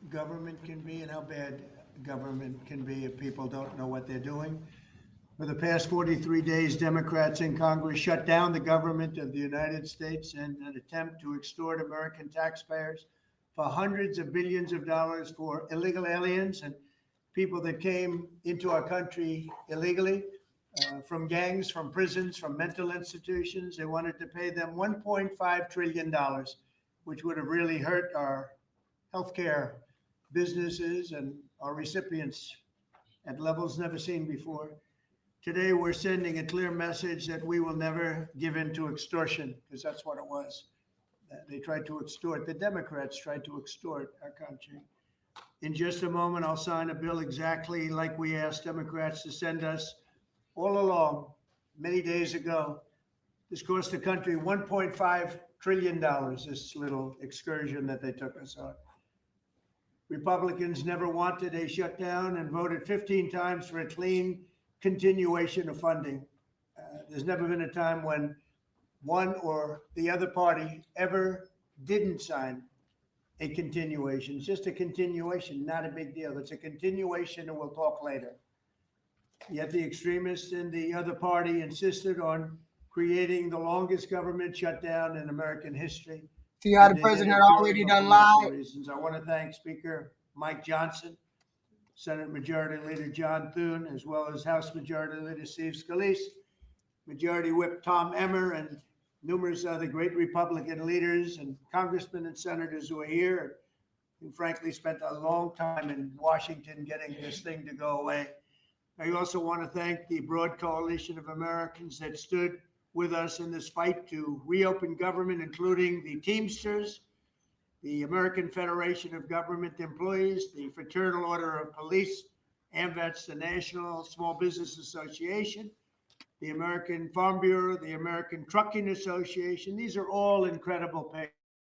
government can be and how bad government can be if people don't know what they're doing. For the past 43 days, Democrats in Congress shut down the government of the United States in an attempt to extort American taxpayers for hundreds of billions of dollars for illegal aliens and people that came into our country illegally from gangs, from prisons, from mental institutions. They wanted to pay them $1.5 trillion, which would have really hurt our healthcare businesses and our recipients at levels never seen before. Today, we're sending a clear message that we will never give in to extortion, because that's what it was. They tried to extort, the Democrats tried to extort our country. In just a moment, I'll sign a bill exactly like we asked Democrats to send us all along, many days ago. This cost the country $1.5 trillion, this little excursion that they took us on. Republicans never wanted a shutdown and voted 15 times for a clean continuation of funding. There's never been a time when one or the other party ever didn't sign a continuation. It's just a continuation, not a big deal. It's a continuation, and we'll talk later. Yet the extremists in the other party insisted on creating the longest government shutdown in American history. See how the president already done lied? Reasons. I want to thank Speaker Mike Johnson, Senate Majority Leader John Thune, as well as House Majority Leader Steve Scalise, Majority Whip Tom Emmer, and numerous other great Republican leaders and congressmen and senators who are here, who frankly spent a long time in Washington getting this thing to go away. I also want to thank the broad coalition of Americans that stood with us in this fight to reopen government, including the Teamsters, the American Federation of Government Employees, the Fraternal Order of Police, AMVETS, the National Small Business Association, the American Farm Bureau, the American Trucking Association. These are all incredible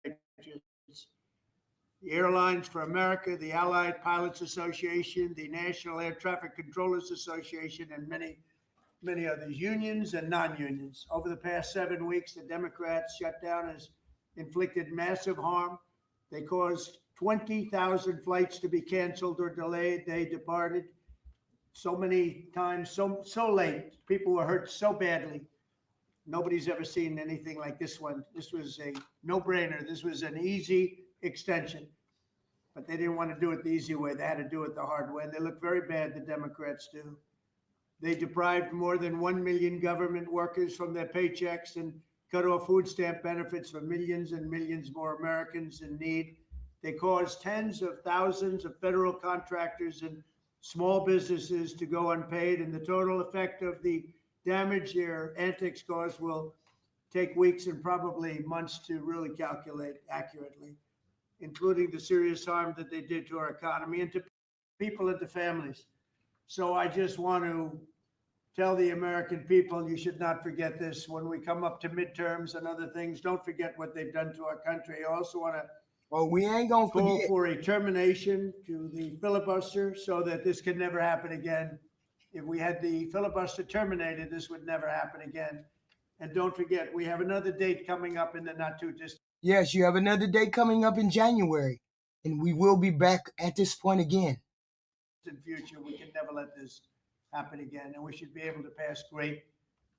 patriots. The Airlines for America, the Allied Pilots Association, the National Air Traffic Controllers Association, and many others, unions and non-unions. Over the past 7 weeks, the Democrats' shutdown has inflicted massive harm. They caused 20,000 flights to be canceled or delayed. They departed so many times, so late. People were hurt so badly. Nobody's ever seen anything like this one. This was a no-brainer. This was an easy extension. But they didn't want to do it the easy way. They had to do it the hard way. And they look very bad, the Democrats do. They deprived more than 1 million government workers from their paychecks and cut off food stamp benefits for millions and millions more Americans in need. They caused tens of thousands of federal contractors and small businesses to go unpaid. And the total effect of the damage their antics caused will take weeks and probably months to really calculate accurately, including the serious harm that they did to our economy and to people and to families. So I just want to tell the American people, you should not forget this. When we come up to midterms and other things, don't forget what they've done to our country. I also want to we ain't gonna call for a termination to the filibuster so that this can never happen again. If we had the filibuster terminated, this would never happen again. And don't forget, we have another date coming up in the not too distant. Yes, you have another date coming up in January, and we will be back at this point again. In future, we can never let this happen again, and we should be able to pass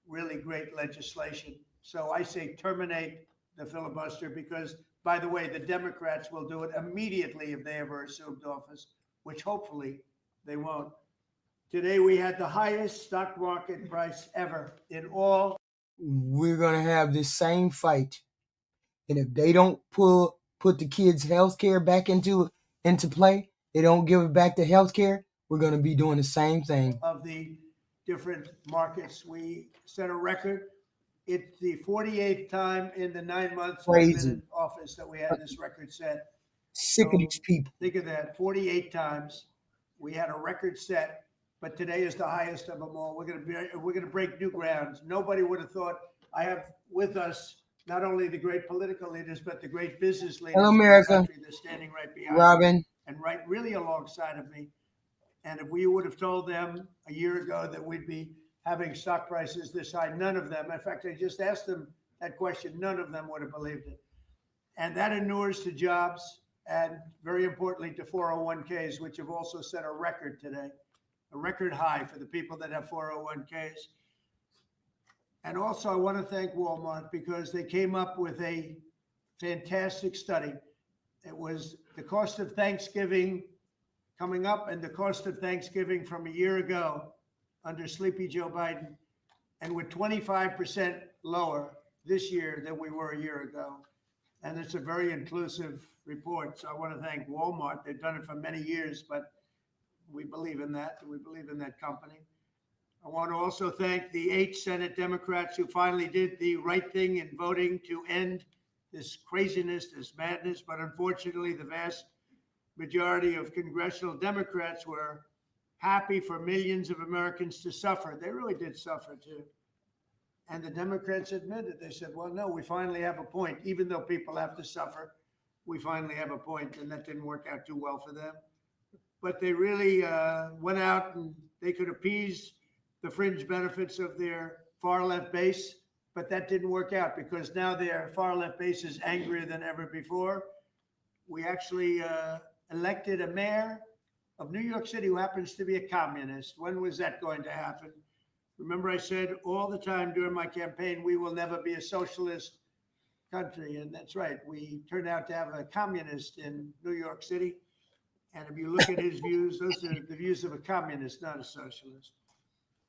really great legislation. So I say terminate the filibuster because, by the way, the Democrats will do it immediately if they ever assumed office, which hopefully they won't. Today, we had the highest stock market price ever in all. We're going to have this same fight. And if they don't put the kids' health care back into play, they don't give it back to health care, we're going to be doing the same thing. Of the different markets, we set a record. It's the 48th time in the 9 months I've been in office that we had this record set. Sick of these people. Think of that, 48 times we had a record set, but today is the highest of them all. We're going to break new grounds. Nobody would have thought. I have with us not only the great political leaders, but the great business leaders. Hello, America. They're standing right behind Robin. me and right really alongside of me. And if we would have told them a year ago that we'd be having stock prices this high, none of them, in fact, I just asked them that question, none of them would have believed it. And that inures to jobs and very importantly to 401ks, which have also set a record today, a record high for the people that have 401ks. And also I want to thank Walmart because they came up with a fantastic study. It was the cost of Thanksgiving coming up and the cost of Thanksgiving from a year ago under Sleepy Joe Biden, and we're 25% lower this year than we were a year ago. And it's a very inclusive report. So I want to thank Walmart. They've done it for many years, but we believe in that. We believe in that company. I want to also thank the 8 Senate Democrats who finally did the right thing in voting to end this craziness, this madness. But unfortunately, the vast majority of congressional Democrats were happy for millions of Americans to suffer. They really did suffer too. And the Democrats admitted, they said, well, no, we finally have a point. Even though people have to suffer, we finally have a point. And that didn't work out too well for them. But they really went out and they could appease the fringe benefits of their far left base. But that didn't work out because now their far left base is angrier than ever before. We actually elected a mayor of New York City who happens to be a communist. When was that going to happen? Remember, I said all the time during my campaign, we will never be a socialist country. And that's right. We turned out to have a communist in New York City. And if you look at his views, those are the views of a communist, not a socialist.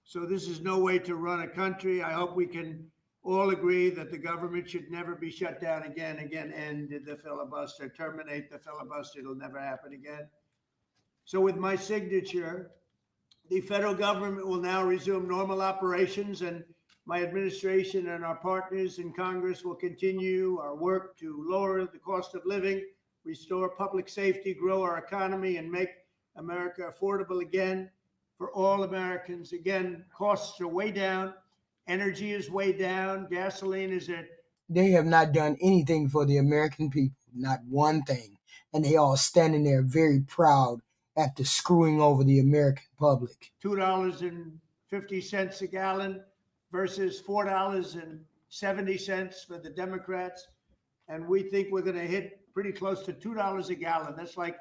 So this is no way to run a country. I hope we can all agree that the government should never be shut down again, end the filibuster, terminate the filibuster. It'll never happen again. So with my signature, the federal government will now resume normal operations, and my administration and our partners in Congress will continue our work to lower the cost of living, restore public safety, grow our economy, and make America affordable again for all Americans. Again, costs are way down. Energy is way down. Gasoline is at... They have not done anything for the American people, not one thing. And they all standing there very proud after screwing over the American public. $2.50 a gallon versus $4.70 for the Democrats. And we think we're going to hit pretty close to $2 a gallon. That's like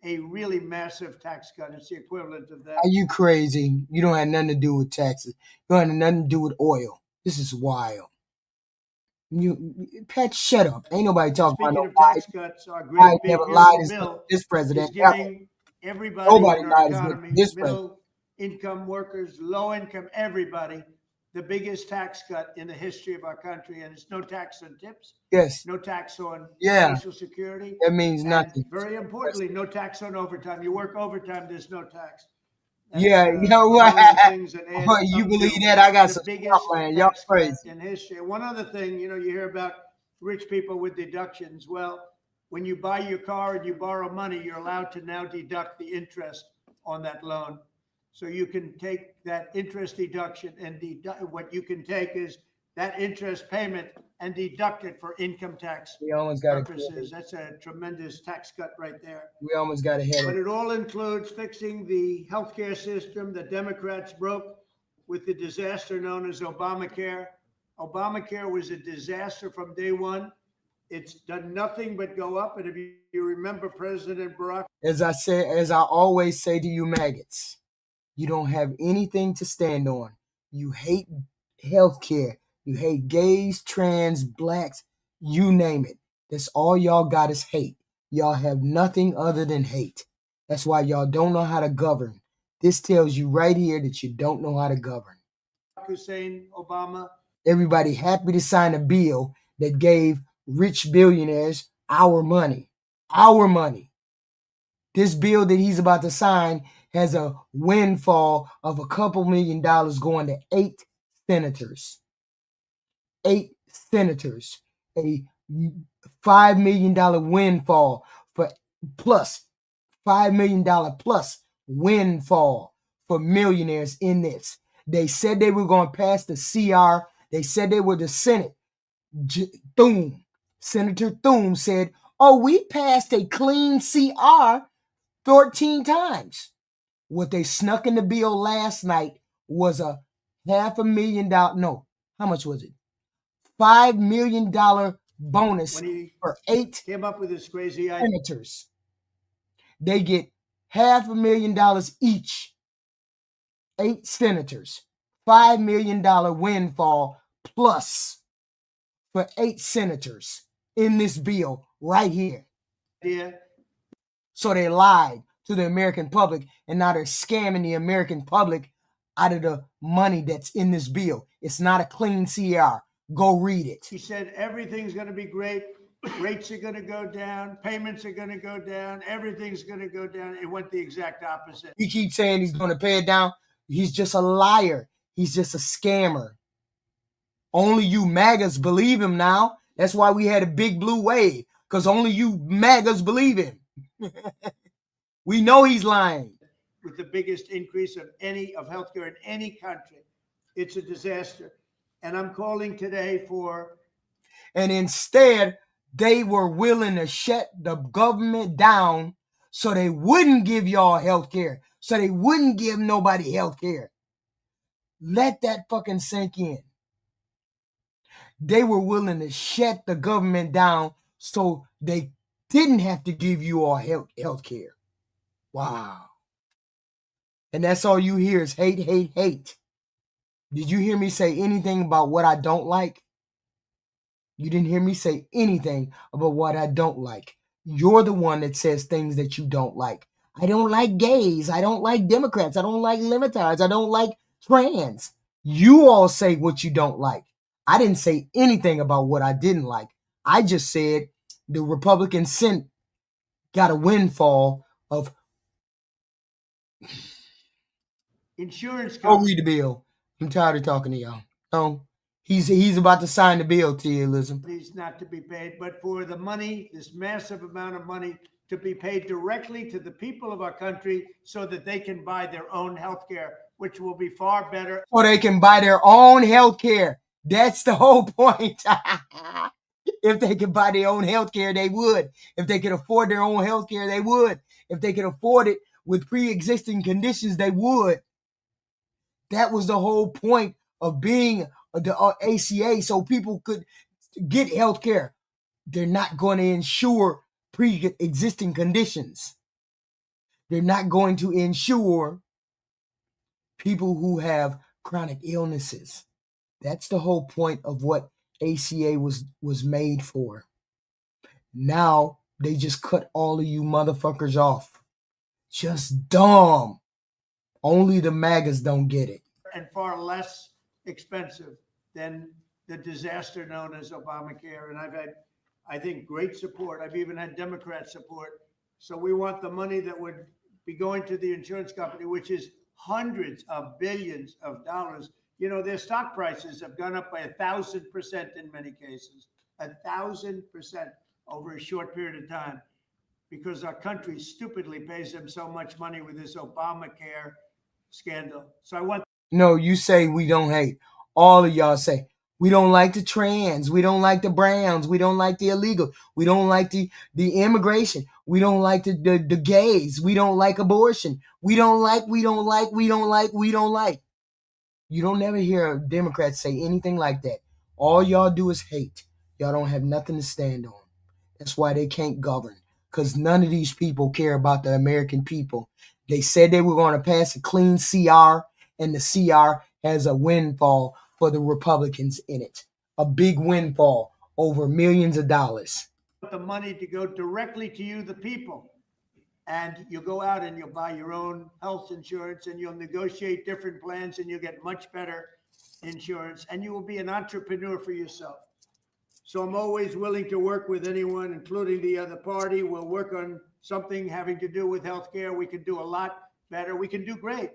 a really massive tax cut. It's the equivalent of that. Are you crazy? You don't have nothing to do with taxes. You don't have nothing to do with oil. This is wild. Pat, shut up. Ain't nobody talking about no tax cuts, our great big never lied as bill this president is giving everybody Nobody in our lied as economy, this middle income workers, low income, everybody, the biggest tax cut in the history of our country. And it's no tax on tips. Yes. No tax on Social Security. That means nothing. And very importantly, no tax on overtime. You work overtime, there's no tax. That's, you know what? You believe that? I got some stuff, man. Y'all crazy. In history. One other thing, you hear about rich people with deductions. Well, when you buy your car and you borrow money, you're allowed to now deduct the interest on that loan. So you can take that interest deduction and what you can take is that interest payment and deduct it for income tax purposes. That's a tremendous tax cut right there. We almost got ahead. But it all includes fixing the healthcare system that Democrats broke with the disaster known as Obamacare. Obamacare was a disaster from day one. It's done nothing but go up. And if you remember President Barack. As I always say to you maggots, you don't have anything to stand on. You hate healthcare. You hate gays, trans, blacks, you name it. That's all y'all got is hate. Y'all have nothing other than hate. That's why y'all don't know how to govern. This tells you right here that you don't know how to govern. Hussein Obama. Everybody happy to sign a bill that gave rich billionaires our money. Our money. This bill that he's about to sign has a windfall of a couple $1 million going to 8 senators. 8 senators. A $5 million windfall for plus $5 million plus windfall for millionaires in this. They said they were going to pass the CR. They said they were the Senate. Thune. Senator Thune said, oh, we passed a clean CR 13 times. What they snuck in the bill last night was a $500,000. No, how much was it? $5 million bonus for 8 came up with this crazy senators. They get $500,000 each. 8 senators, $5 million windfall plus for 8 senators in this bill right here. Yeah. So they lied to the American public, and now they're scamming the American public out of the money that's in this bill. It's not a clean CR. Go read it. He said everything's going to be great. Rates are going to go down. Payments are going to go down. Everything's going to go down. It went the exact opposite. He keeps saying he's going to pay it down. He's just a liar. He's just a scammer. Only you MAGAs believe him now. That's why we had a big blue wave, because only you MAGAs believe him. We know he's lying. With the biggest increase of healthcare in any country. It's a disaster. And I'm calling today for... And instead, they were willing to shut the government down so they wouldn't give y'all health care, so they wouldn't give nobody health care. Let that fucking sink in. They were willing to shut the government down so they didn't have to give you all health care. Wow. And that's all you hear is hate, hate, hate. Did you hear me say anything about what I don't like? You didn't hear me say anything about what I don't like. You're the one that says things that you don't like. I don't like gays. I don't like Democrats. I don't like libertarians. I don't like trans. You all say what you don't like. I didn't say anything about what I didn't like. I just said the Republican Senate got a windfall of... Insurance Go companies. read the bill. I'm tired of talking to y'all. No, he's about to sign the bill to you, Elizabeth. Not to be paid, but for the money, this massive amount of money to be paid directly to the people of our country so that they can buy their own health care, which will be far better. So they can buy their own health care. That's the whole point. If they could buy their own health care, they would. If they could afford their own health care, they would. If they could afford it with pre-existing conditions, they would. That was the whole point of being the ACA, so people could get health care. They're not going to insure pre-existing conditions. They're not going to insure people who have chronic illnesses. That's the whole point of what ACA was made for. Now they just cut all of you motherfuckers off. Just dumb. Only the MAGAs don't get it. And far less expensive than the disaster known as Obamacare. And I've had, I think, great support. I've even had Democrat support. So we want the money that would be going to the insurance company, which is hundreds of billions of dollars. You know, their stock prices have gone up by 1,000% in many cases, 1,000% over a short period of time, because our country stupidly pays them so much money with this Obamacare scandal. So I want... No, you say we don't hate. All of y'all say, we don't like the trans. We don't like the browns. We don't like the illegal. We don't like the immigration. We don't like the gays. We don't like abortion. We don't like. You don't never hear a Democrat say anything like that. All y'all do is hate. Y'all don't have nothing to stand on. That's why they can't govern, because none of these people care about the American people. They said they were going to pass a clean CR, and the CR has a windfall for the Republicans in it. A big windfall over millions of dollars. The money to go directly to you, the people. And you'll go out and you'll buy your own health insurance, and you'll negotiate different plans, and you'll get much better insurance, and you will be an entrepreneur for yourself. So I'm always willing to work with anyone, including the other party. We'll work on something having to do with healthcare. We can do a lot better. We can do great.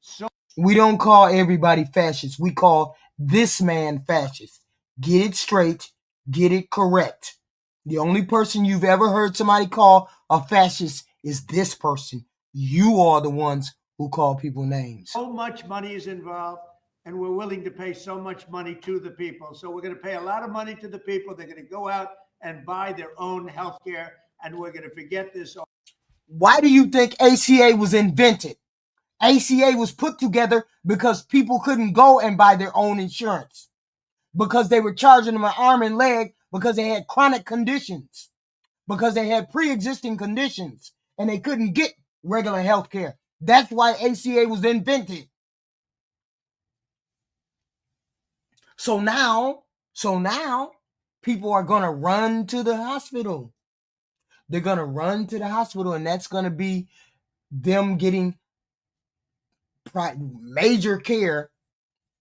So we don't call everybody fascist. We call this man fascist. Get it straight. Get it correct. The only person you've ever heard somebody call a fascist is this person. You are the ones who call people names. So much money is involved, and we're willing to pay so much money to the people. So we're going to pay a lot of money to the people. They're going to go out and buy their own health care, and we're going to forget this. Why do you think ACA was invented? ACA was put together because people couldn't go and buy their own insurance, because they were charging them an arm and leg, because they had chronic conditions, because they had pre-existing conditions. and they couldn't get regular health care. That's why ACA was invented. So now people are going to run to the hospital. They're going to run to the hospital, and that's going to be them getting major care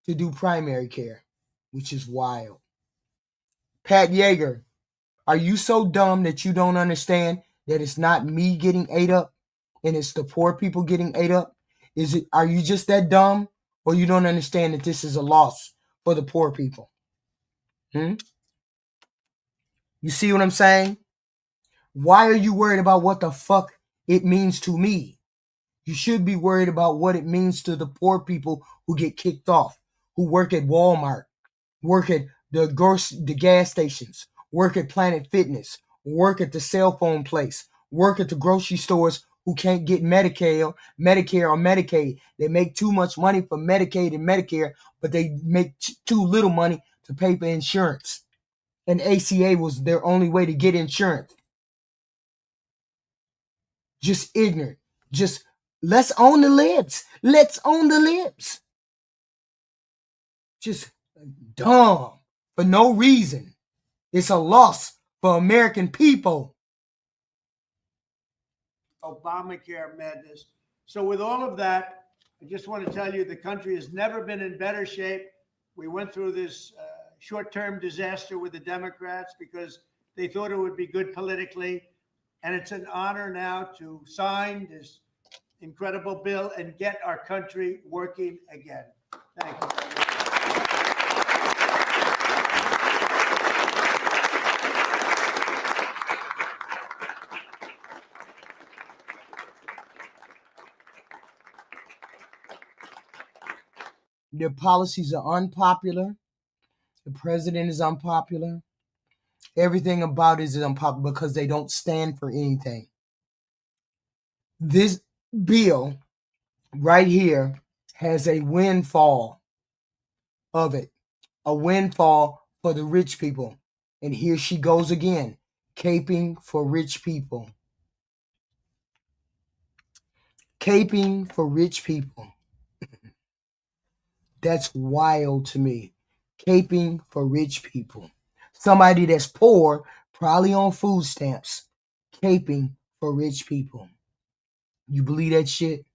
to do primary care, which is wild. Pat Yeager, are you so dumb that you don't understand that it's not me getting ate up and it's the poor people getting ate up? Are you just that dumb, or you don't understand that this is a loss for the poor people? You see what I'm saying? Why are you worried about what the fuck it means to me? You should be worried about what it means to the poor people who get kicked off, who work at Walmart, work at the gas stations, work at Planet Fitness, work at the cell phone place, work at the grocery stores, who can't get Medicare or Medicaid. They make too much money for Medicaid and Medicare, but they make too little money to pay for insurance. And ACA was their only way to get insurance. Just ignorant. Just let's own the libs. Let's own the libs. Just dumb for no reason. It's a loss for American people. Obamacare madness. So with all of that, I just want to tell you the country has never been in better shape. We went through this short-term disaster with the Democrats because they thought it would be good politically. And it's an honor now to sign this incredible bill and get our country working again. Thank you. Their policies are unpopular. The president is unpopular. Everything about it is unpopular because they don't stand for anything. This bill right here has a windfall of it, a windfall for the rich people. And here she goes again, caping for rich people. Caping for rich people. That's wild to me. Caping for rich people. Somebody that's poor, probably on food stamps, caping for rich people. You believe that shit?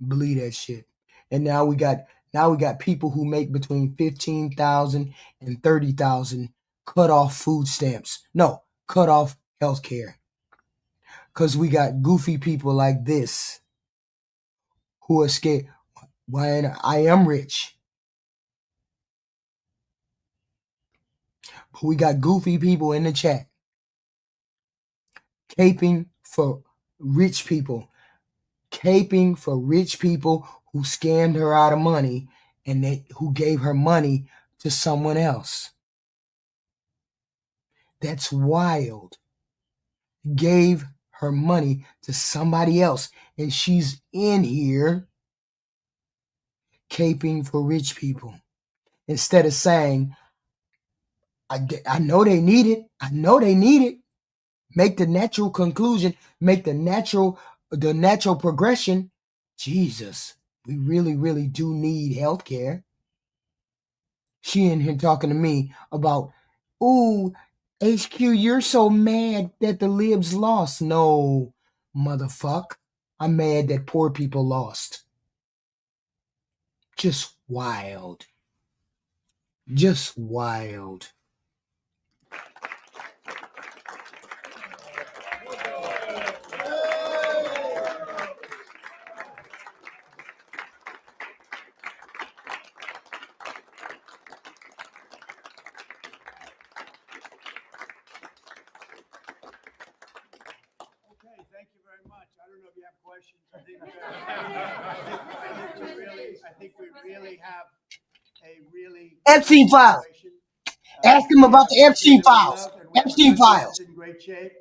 Believe that shit. And now we got people who make between 15,000 and 30,000 cut off food stamps. No, cut off health care. Because we got goofy people like this who are scared. When I am rich. But we got goofy people in the chat caping for rich people. Caping for rich people who scammed her out of money and who gave her money to someone else. That's wild. Gave her money to somebody else, and she's in here caping for rich people instead of saying, I know they need it. I know they need it. Make the natural conclusion, make the natural progression. Jesus, we really, really do need health care. She in here talking to me about, ooh, HQ, you're so mad that the libs lost. No, motherfucker. I'm mad that poor people lost. Just wild. Just wild. Thank you very much. I don't know if you have questions. I think we really have a really Epstein files. Ask him about the Epstein files. Epstein files. In great shape.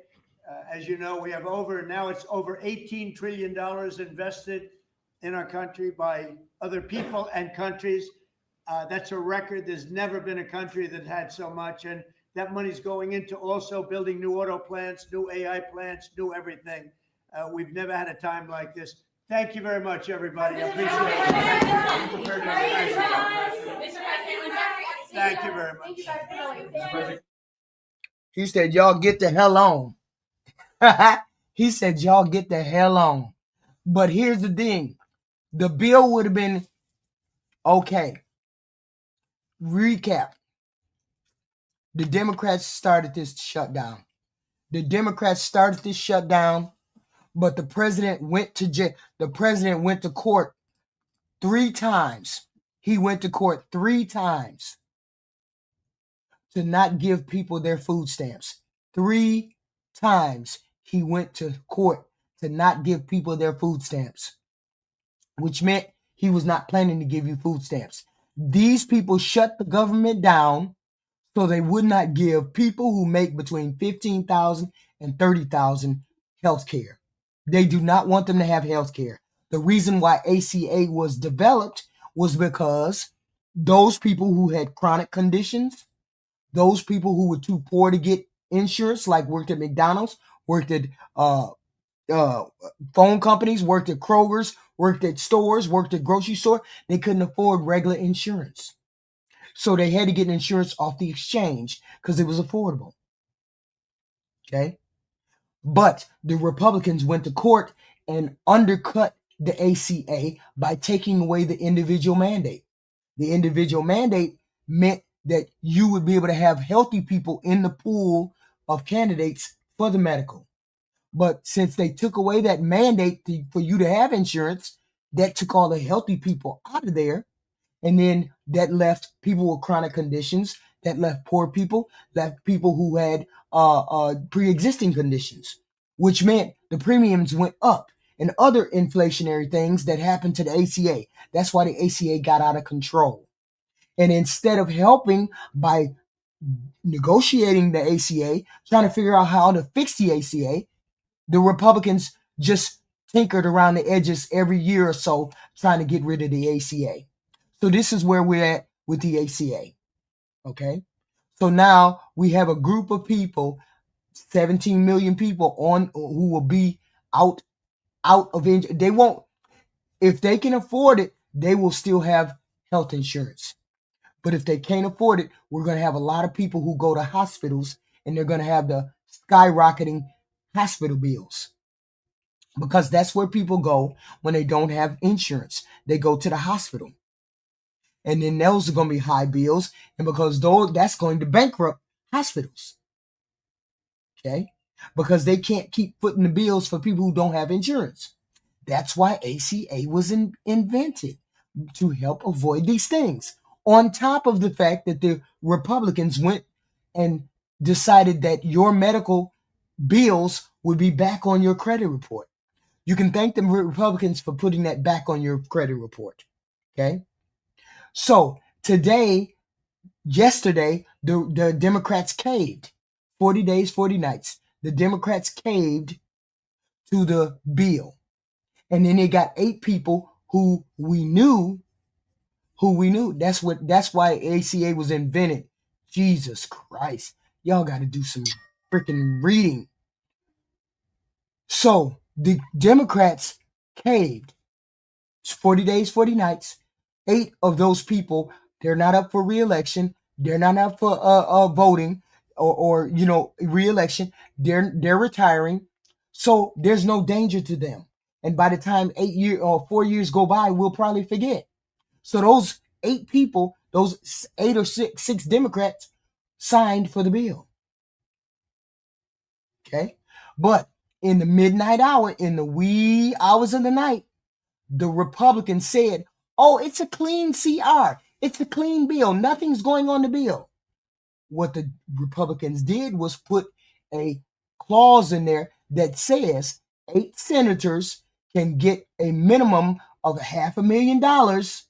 As you know, we have it's over $18 trillion invested in our country by other people and countries. That's a record. There's never been a country that had so much. And that money's going into also building new auto plants, new AI plants, new everything. We've never had a time like this. Thank you very much, everybody. I appreciate it. Thank you very much. He said, y'all get the hell on. He said, y'all get the hell on. But here's the thing. The bill would have been okay. Recap. The Democrats started this shutdown. The Democrats started this shutdown, but the president went to jail. The president went to court 3 times. He went to court 3 times to not give people their food stamps. 3 times he went to court to not give people their food stamps, which meant he was not planning to give you food stamps. These people shut the government down so they would not give people who make between $15,000 and $30,000 health care. They do not want them to have health care. The reason why ACA was developed was because those people who had chronic conditions, those people who were too poor to get insurance, like worked at McDonald's, worked at phone companies, worked at Kroger's, worked at stores, worked at grocery store, they couldn't afford regular insurance. So they had to get insurance off the exchange because it was affordable. Okay. But the Republicans went to court and undercut the ACA by taking away the individual mandate. The individual mandate meant that you would be able to have healthy people in the pool of candidates for the medical. But since they took away that mandate for you to have insurance, that took all the healthy people out of there. And then that left people with chronic conditions, that left poor people, left people who had pre-existing conditions, which meant the premiums went up and other inflationary things that happened to the ACA. That's why the ACA got out of control. And instead of helping by negotiating the ACA, trying to figure out how to fix the ACA, the Republicans just tinkered around the edges every year or so trying to get rid of the ACA. So this is where we're at with the ACA. Okay. So now we have a group of people, 17 million people who will be out of injury. They won't, if they can afford it, they will still have health insurance. But if they can't afford it, we're going to have a lot of people who go to hospitals and they're going to have the skyrocketing hospital bills. Because that's where people go when they don't have insurance. They go to the hospital. And then those are going to be high bills. And because that's going to bankrupt hospitals. Okay? Because they can't keep footing the bills for people who don't have insurance. That's why ACA was invented, to help avoid these things. On top of the fact that the Republicans went and decided that your medical bills would be back on your credit report. You can thank the Republicans for putting that back on your credit report. Okay? So yesterday, the Democrats caved. 40 days, 40 nights. The Democrats caved to the bill. And then they got 8 people who we knew. That's why ACA was invented. Jesus Christ. Y'all got to do some freaking reading. So the Democrats caved. 40 days, 40 nights. 8 of those people, they're not up for re-election. They're not up for voting or re-election. They're retiring. So there's no danger to them. And by the time 4 years go by, we'll probably forget. So those 8 people, those 8 or 6 Democrats signed for the bill. Okay. But in the midnight hour, in the wee hours of the night, the Republicans said, oh, it's a clean CR. It's a clean bill. Nothing's going on the bill. What the Republicans did was put a clause in there that says 8 senators can get a minimum of $500,000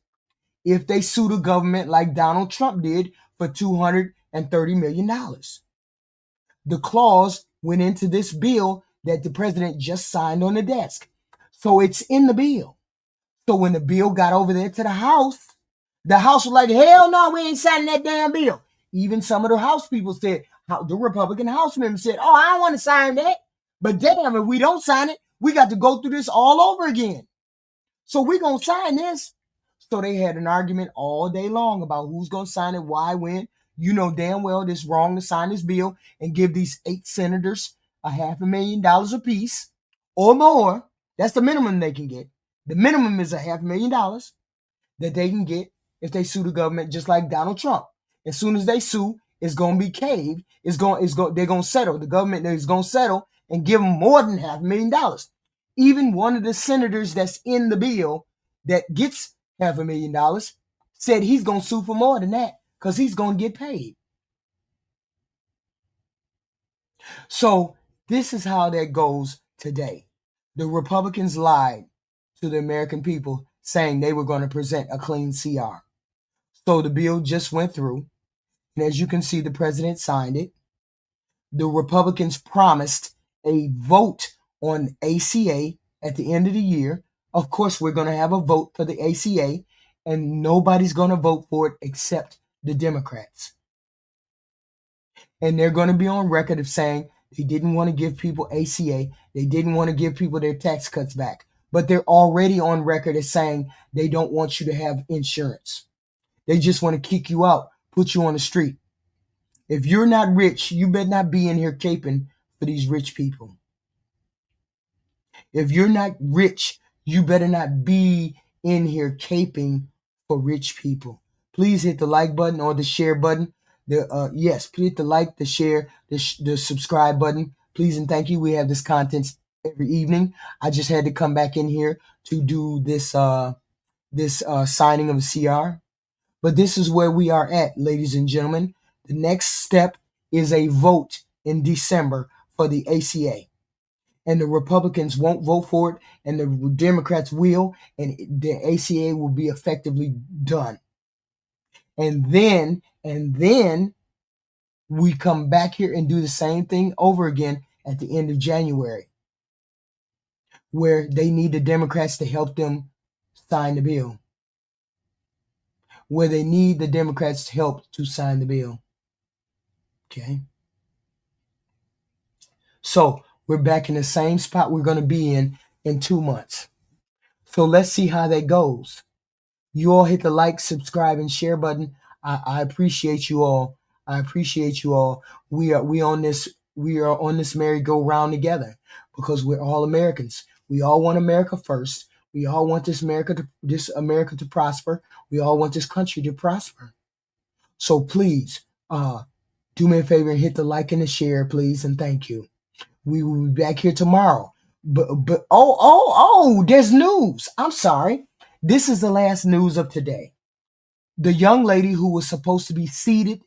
if they sue the government like Donald Trump did for $230 million. The clause went into this bill that the president just signed on the desk. So it's in the bill. So when the bill got over there to the House was like, hell no, we ain't signing that damn bill. Even some of the House people said, the Republican House members said, oh, I don't want to sign that. But damn, if we don't sign it, We got to go through this all over again. So we're going to sign this. So they had an argument all day long about who's going to sign it, why, when. You know damn well it's wrong to sign this bill and give these 8 senators $500,000 apiece or more. That's the minimum they can get. The minimum is $500,000 that they can get if they sue the government, just like Donald Trump. As soon as they sue, it's going to be caved. They're going to settle. The government is going to settle and give them more than $500,000. Even one of the senators that's in the bill that gets $500,000 said he's going to sue for more than that because he's going to get paid. So this is how that goes today. The Republicans lied to the American people saying they were going to present a clean CR. So the bill just went through. And as you can see, the president signed it. The Republicans promised a vote on ACA at the end of the year. Of course, we're going to have a vote for the ACA, and nobody's going to vote for it except the Democrats. And they're going to be on record of saying they didn't want to give people ACA. They didn't want to give people their tax cuts back. But they're already on record as saying they don't want you to have insurance. They just want to kick you out, put you on the street. If you're not rich, you better not be in here caping for these rich people. If you're not rich, you better not be in here caping for rich people. Please hit the like button or the share button. Yes, please hit the like, the share, the subscribe button. Please and thank you. We have this content every evening. I just had to come back in here to do this signing of a CR. But this is where we are at, ladies and gentlemen. The next step is a vote in December for the ACA. And the Republicans won't vote for it, and the Democrats will, and the ACA will be effectively done. And then we come back here and do the same thing over again at the end of January, where they need the Democrats to help them sign the bill. Where they need the Democrats' help to sign the bill. Okay. So we're back in the same spot we're going to be in 2 months. So let's see how that goes. You all hit the like, subscribe, and share button. I appreciate you all. I appreciate you all. We are on this merry-go-round together because we're all Americans. We all want America first. We all want this America to prosper. We all want this country to prosper. So please, do me a favor and hit the like and the share, please, and thank you. We will be back here tomorrow. But there's news. I'm sorry. This is the last news of today. The young lady who was supposed to be seated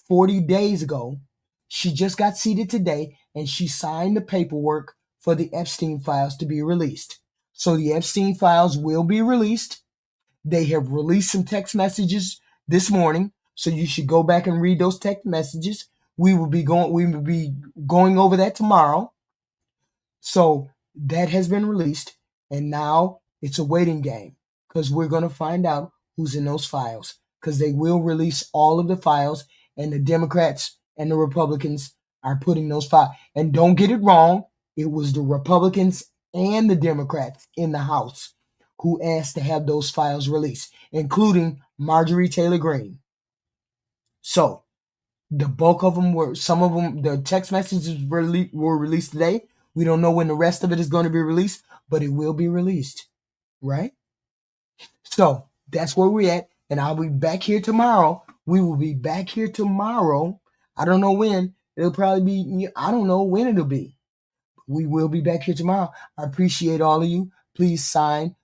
40 days ago, she just got seated today, and she signed the paperwork for the Epstein files to be released. So the Epstein files will be released. They have released some text messages this morning, so you should go back and read those text messages. We will be going over that tomorrow. So that has been released, and now it's a waiting game because we're going to find out who's in those files, because they will release all of the files, and the Democrats and the Republicans are putting those files. And don't get it wrong, it was the Republicans and the Democrats in the House who asked to have those files released, including Marjorie Taylor Greene. So the bulk of them some of them, the text messages were released today. We don't know when the rest of it is going to be released, but it will be released, right? So that's where we're at, and I'll be back here tomorrow. We will be back here tomorrow. I don't know when. It'll probably be, I don't know when it'll be. We will be back here tomorrow. I appreciate all of you. Please sign.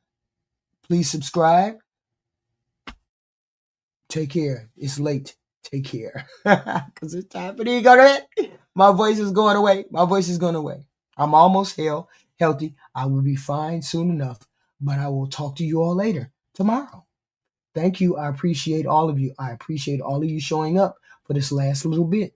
Please subscribe. Take care. It's late. Take care. Because it's time for me to go to bed. My voice is going away. My voice is going away. I'm almost healthy. I will be fine soon enough. But I will talk to you all later tomorrow. Thank you. I appreciate all of you. I appreciate all of you showing up for this last little bit.